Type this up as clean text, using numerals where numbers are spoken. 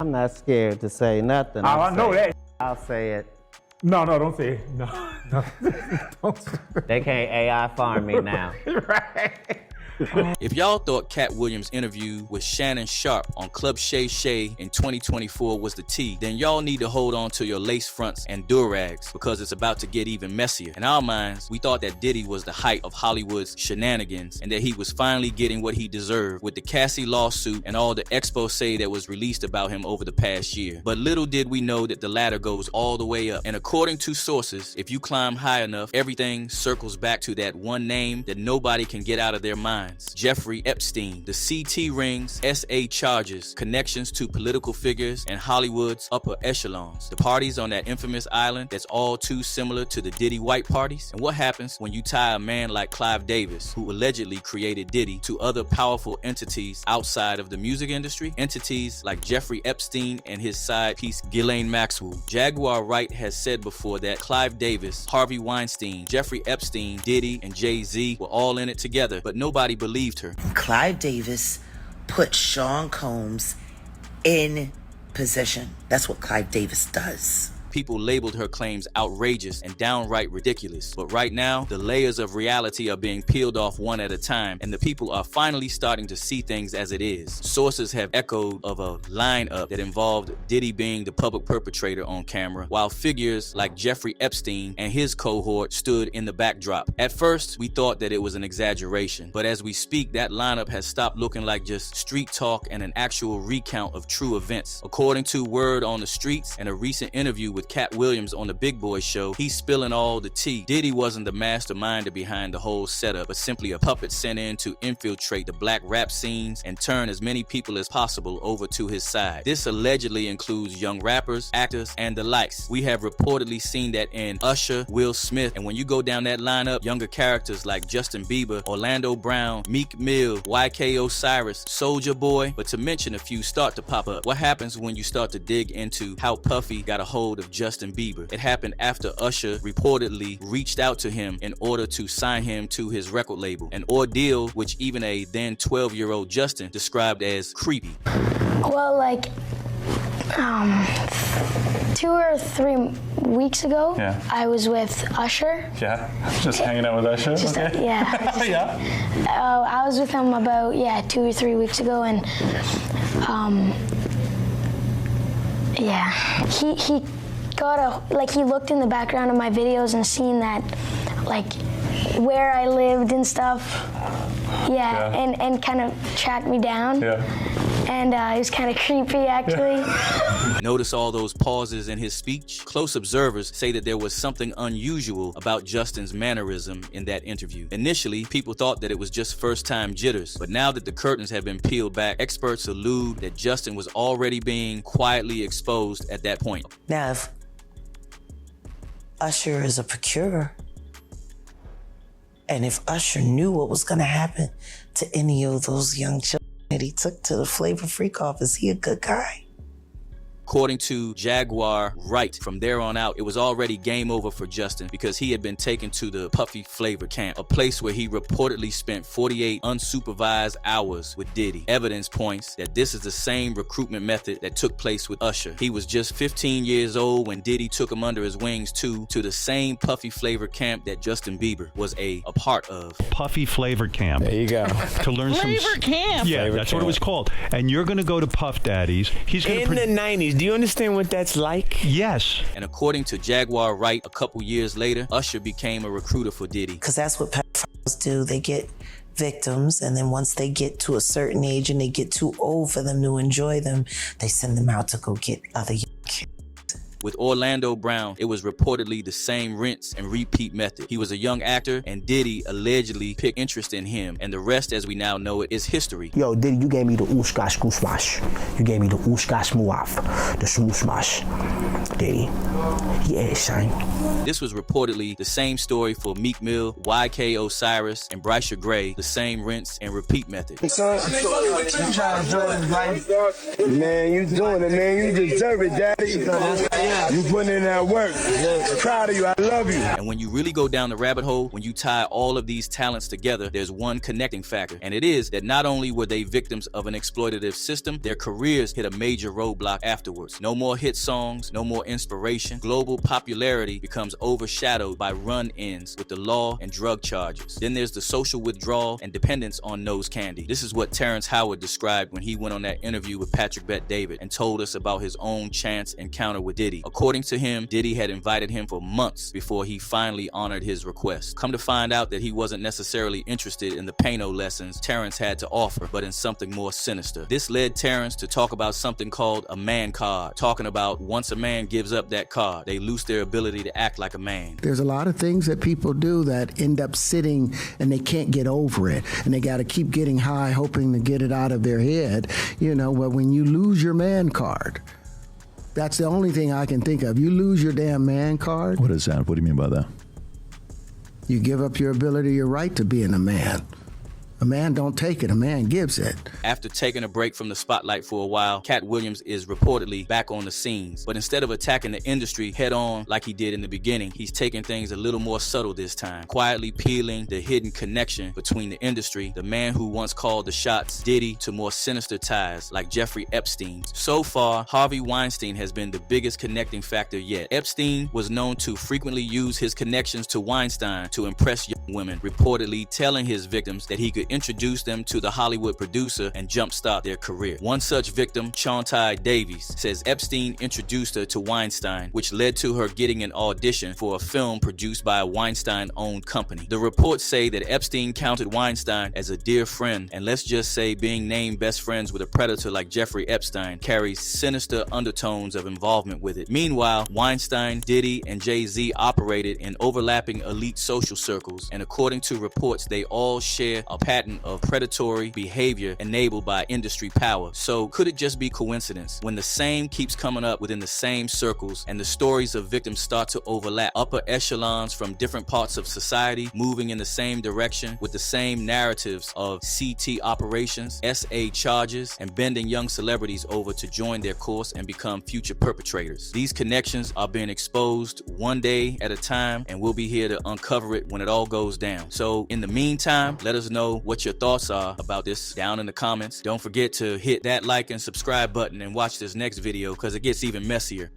I'm not scared to say nothing. I know that. I'll say it. No, don't say it. No. Don't. They can't AI farm me now. Right. If y'all thought Katt Williams' interview with Shannon Sharpe on Club Shay Shay in 2024 was the tea, then y'all need to hold on to your lace fronts and durags because it's about to get even messier. In our minds, we thought that Diddy was the height of Hollywood's shenanigans and that he was finally getting what he deserved with the Cassie lawsuit and all the expose that was released about him over the past year. But little did we know that the ladder goes all the way up. And according to sources, if you climb high enough, everything circles back to that one name that nobody can get out of their mind. Jeffrey Epstein, the CT rings, SA charges, connections to political figures, and Hollywood's upper echelons. The parties on that infamous island that's all too similar to the Diddy white parties. And what happens when you tie a man like Clive Davis, who allegedly created Diddy, to other powerful entities outside of the music industry? Entities like Jeffrey Epstein and his side piece Ghislaine Maxwell. Jaguar Wright has said before that Clive Davis, Harvey Weinstein, Jeffrey Epstein, Diddy, and Jay-Z were all in it together, but nobody believed her. Clive Davis put Sean Combs in position. That's what Clive Davis does. People labeled her claims outrageous and downright ridiculous. But right now, the layers of reality are being peeled off one at a time, and the people are finally starting to see things as it is. Sources have echoed of a lineup that involved Diddy being the public perpetrator on camera, while figures like Jeffrey Epstein and his cohort stood in the backdrop. At first, we thought that it was an exaggeration, but as we speak, that lineup has stopped looking like just street talk and an actual recount of true events. According to word on the streets and a recent interview with Katt Williams on the Big Boy show, he's spilling all the tea. Diddy wasn't the mastermind behind the whole setup, but simply a puppet sent in to infiltrate the black rap scenes and turn as many people as possible over to his side. This allegedly includes young rappers, actors, and the likes. We have reportedly seen that in Usher, Will Smith, and when you go down that lineup, younger characters like Justin Bieber, Orlando Brown, Meek Mill, YK Osiris, Soulja Boy, but to mention a few start to pop up. What happens when you start to dig into how Puffy got a hold of Justin Bieber? It happened after Usher reportedly reached out to him in order to sign him to his record label, an ordeal which even a then 12-year-old Justin described as creepy. Well, like 2 or 3 weeks ago, I was with Usher. Yeah, just hanging out with Usher? Okay. Yeah. Yeah. I was with him about, 2 or 3 weeks ago, and he got he looked in the background of my videos and seen that, like, where I lived and stuff. And kind of tracked me down. And it was kind of creepy, actually. Notice all those pauses in his speech? Close observers say that there was something unusual about Justin's mannerism in that interview. Initially, people thought that it was just first-time jitters, but now that the curtains have been peeled back, experts allude that Justin was already being quietly exposed at that point. Now, if Usher is a procurer, and if Usher knew what was going to happen to any of those young children that he took to the Flavor Freak office, he a good guy? According to Jaguar Wright, from there on out, it was already game over for Justin because he had been taken to the Puffy Flavor camp, a place where he reportedly spent 48 unsupervised hours with Diddy. Evidence points that this is the same recruitment method that took place with Usher. He was just 15 years old when Diddy took him under his wings to the same Puffy Flavor camp that Justin Bieber was a part of. Puffy Flavor Camp. There you go. To learn Flavor Camp. Yeah, Flavor that's camp. what it was called. And you're going to go to Puff Daddy's. He's going In the 90s, do you understand what that's like? Yes. And according to Jaguar Wright, a couple years later, Usher became a recruiter for Diddy. Because that's what pedophiles do. They get victims, and then once they get to a certain age and they get too old for them to enjoy them, they send them out to go get other young kids. With Orlando Brown, it was reportedly the same rinse and repeat method. He was a young actor, and Diddy allegedly picked interest in him, and the rest, as we now know it, is history. Yo, Diddy, you gave me the oosh-gosh goosh-wash. You gave me the oosh-gosh muaf, the smoosh-mash. Diddy, yeah, son. This was reportedly the same story for Meek Mill, YK Osiris, and Bryce Gray, the same rinse and repeat method. Son, you trying to enjoy his life? Man, you doing it, man. You deserve it, Daddy. You putting in that work. Proud of you. I love you. And when you really go down the rabbit hole, when you tie all of these talents together, there's one connecting factor. And it is that not only were they victims of an exploitative system, their careers hit a major roadblock afterwards. No more hit songs, no more inspiration. Global popularity becomes overshadowed by run-ins with the law and drug charges. Then there's the social withdrawal and dependence on nose candy. This is what Terrence Howard described when he went on that interview with Patrick Bet-David and told us about his own chance encounter with Diddy. According to him, Diddy had invited him for months before he finally honored his request. Come to find out that he wasn't necessarily interested in the Pano lessons Terrence had to offer, but in something more sinister. This led Terrence to talk about something called a man card, talking about once a man gives up that card, they lose their ability to act like a man. There's a lot of things that people do that end up sitting and they can't get over it, and they got to keep getting high hoping to get it out of their head. You know, but when you lose your man card, that's the only thing I can think of. You lose your damn man card. What is that? What do you mean by that? You give up your ability, your right to being a man. A man don't take it, a man gives it. After taking a break from the spotlight for a while, Katt Williams is reportedly back on the scenes. But instead of attacking the industry head on like he did in the beginning, he's taking things a little more subtle this time, quietly peeling the hidden connection between the industry, the man who once called the shots, Diddy, to more sinister ties like Jeffrey Epstein. So far, Harvey Weinstein has been the biggest connecting factor yet. Epstein was known to frequently use his connections to Weinstein to impress young women, reportedly telling his victims that he could introduce them to the Hollywood producer and jumpstart their career. One such victim, Chantai Davies, says Epstein introduced her to Weinstein, which led to her getting an audition for a film produced by a Weinstein-owned company. The reports say that Epstein counted Weinstein as a dear friend, and let's just say being named best friends with a predator like Jeffrey Epstein carries sinister undertones of involvement with it. Meanwhile, Weinstein, Diddy, and Jay-Z operated in overlapping elite social circles, and according to reports, they all share a pattern of predatory behavior enabled by industry power. So could it just be coincidence when the same keeps coming up within the same circles and the stories of victims start to overlap? Upper echelons from different parts of society moving in the same direction with the same narratives of CT operations, SA charges, and bending young celebrities over to join their course and become future perpetrators. These connections are being exposed one day at a time, and we'll be here to uncover it when it all goes down. So in the meantime, let us know what your thoughts are about this down in the comments. Don't forget to hit that like and subscribe button and watch this next video because it gets even messier.